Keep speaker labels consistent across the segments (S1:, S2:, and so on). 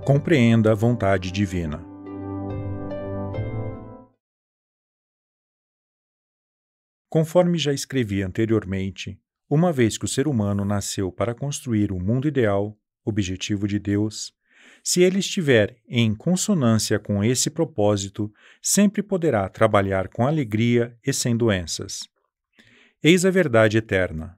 S1: Compreenda a vontade divina. Conforme já escrevi anteriormente, uma vez que o ser humano nasceu para construir o mundo ideal, objetivo de Deus, se ele estiver em consonância com esse propósito, sempre poderá trabalhar com alegria e sem doenças. Eis a verdade eterna.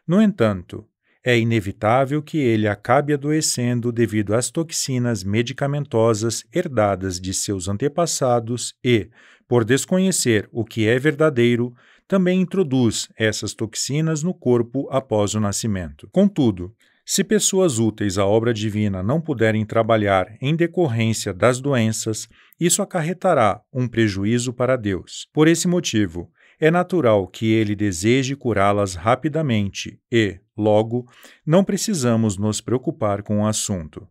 S1: No entanto, é inevitável que ele acabe adoecendo devido às toxinas medicamentosas herdadas de seus antepassados e, por desconhecer o que é verdadeiro, também introduz essas toxinas no corpo após o nascimento. Contudo, se pessoas úteis à obra divina não puderem trabalhar em decorrência das doenças, isso acarretará um prejuízo para Deus. Por esse motivo, é natural que ele deseje curá-las rapidamente e, logo, não precisamos nos preocupar com o assunto.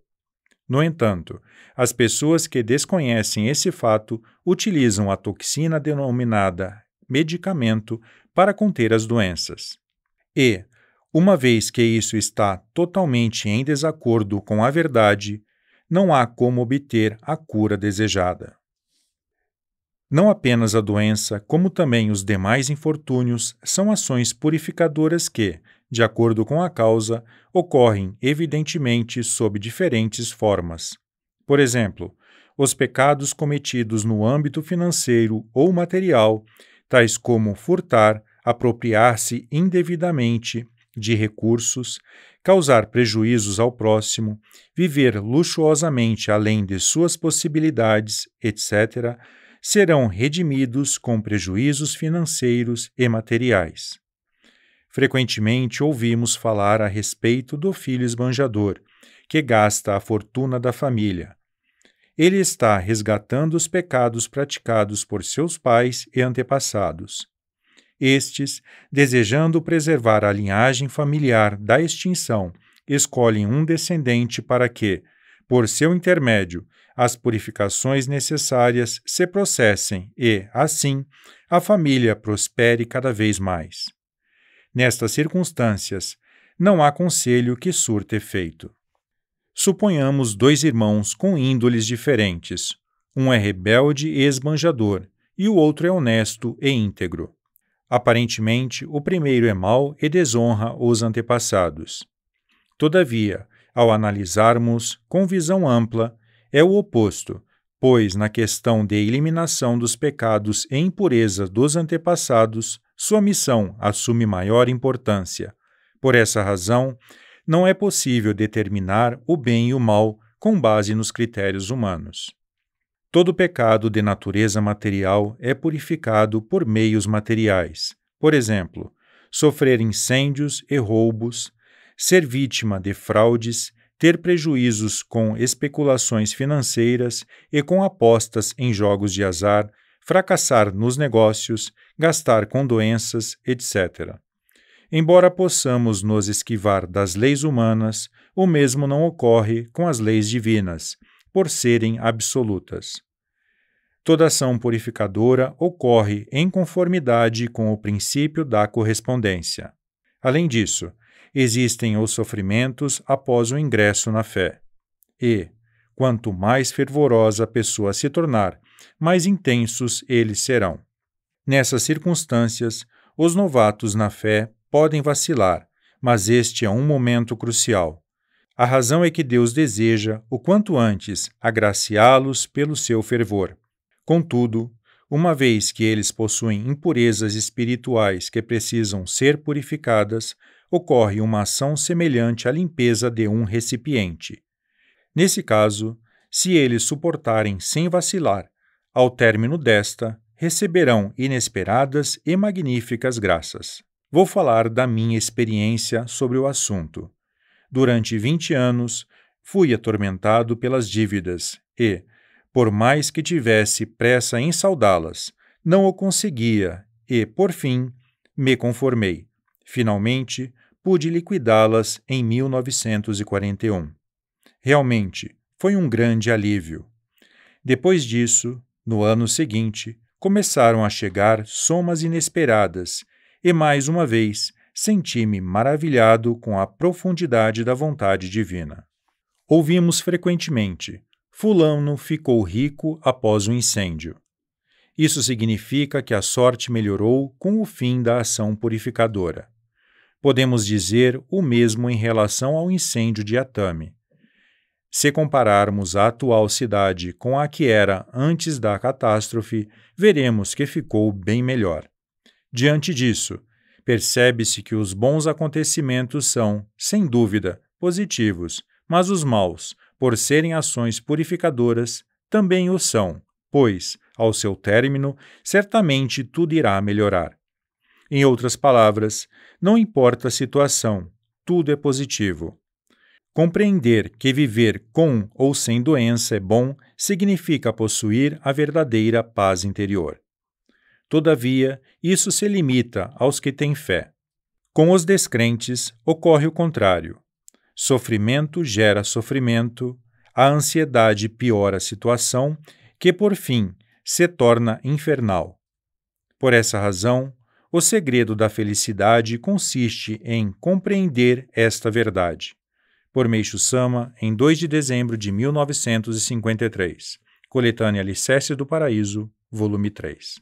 S1: No entanto, as pessoas que desconhecem esse fato utilizam a toxina denominada medicamento para conter as doenças. E, uma vez que isso está totalmente em desacordo com a verdade, não há como obter a cura desejada. Não apenas a doença, como também os demais infortúnios, são ações purificadoras que, de acordo com a causa, ocorrem evidentemente sob diferentes formas. Por exemplo, os pecados cometidos no âmbito financeiro ou material, tais como furtar, apropriar-se indevidamente de recursos, causar prejuízos ao próximo, viver luxuosamente além de suas possibilidades, etc., serão redimidos com prejuízos financeiros e materiais. Frequentemente ouvimos falar a respeito do filho esbanjador, que gasta a fortuna da família. Ele está resgatando os pecados praticados por seus pais e antepassados. Estes, desejando preservar a linhagem familiar da extinção, escolhem um descendente para que, por seu intermédio, as purificações necessárias se processem e, assim, a família prospere cada vez mais. Nestas circunstâncias, não há conselho que surta efeito. Suponhamos dois irmãos com índoles diferentes. Um é rebelde e esbanjador, e o outro é honesto e íntegro. Aparentemente, o primeiro é mau e desonra os antepassados. Todavia, ao analisarmos com visão ampla, é o oposto, pois, na questão de eliminação dos pecados e impureza dos antepassados, sua missão assume maior importância. Por essa razão, não é possível determinar o bem e o mal com base nos critérios humanos. Todo pecado de natureza material é purificado por meios materiais. Por exemplo, sofrer incêndios e roubos, ser vítima de fraudes, ter prejuízos com especulações financeiras e com apostas em jogos de azar, fracassar nos negócios, gastar com doenças, etc. Embora possamos nos esquivar das leis humanas, o mesmo não ocorre com as leis divinas, por serem absolutas. Toda ação purificadora ocorre em conformidade com o princípio da correspondência. Além disso, existem os sofrimentos após o ingresso na fé. E, quanto mais fervorosa a pessoa se tornar, mais intensos eles serão. Nessas circunstâncias, os novatos na fé podem vacilar, mas este é um momento crucial. A razão é que Deus deseja, o quanto antes, agraciá-los pelo seu fervor. Contudo, uma vez que eles possuem impurezas espirituais que precisam ser purificadas, ocorre uma ação semelhante à limpeza de um recipiente. Nesse caso, se eles suportarem sem vacilar, ao término desta, receberão inesperadas e magníficas graças. Vou falar da minha experiência sobre o assunto. Durante 20 anos, fui atormentado pelas dívidas e, por mais que tivesse pressa em saldá-las, não o conseguia e, por fim, me conformei. Finalmente, pude liquidá-las em 1941. Realmente, foi um grande alívio. Depois disso, no ano seguinte, começaram a chegar somas inesperadas e, mais uma vez, senti-me maravilhado com a profundidade da vontade divina. Ouvimos frequentemente: Fulano ficou rico após o incêndio. Isso significa que a sorte melhorou com o fim da ação purificadora. Podemos dizer o mesmo em relação ao incêndio de Atami. Se compararmos a atual cidade com a que era antes da catástrofe, veremos que ficou bem melhor. Diante disso, percebe-se que os bons acontecimentos são, sem dúvida, positivos, mas os maus, por serem ações purificadoras, também o são, pois, ao seu término, certamente tudo irá melhorar. Em outras palavras, não importa a situação, tudo é positivo. Compreender que viver com ou sem doença é bom significa possuir a verdadeira paz interior. Todavia, isso se limita aos que têm fé. Com os descrentes, ocorre o contrário. Sofrimento gera sofrimento, a ansiedade piora a situação, que, por fim, se torna infernal. Por essa razão, o segredo da felicidade consiste em compreender esta verdade. Por Meishu Sama, em 2 de dezembro de 1953. Coletânea Alicerces do Paraíso, volume 3.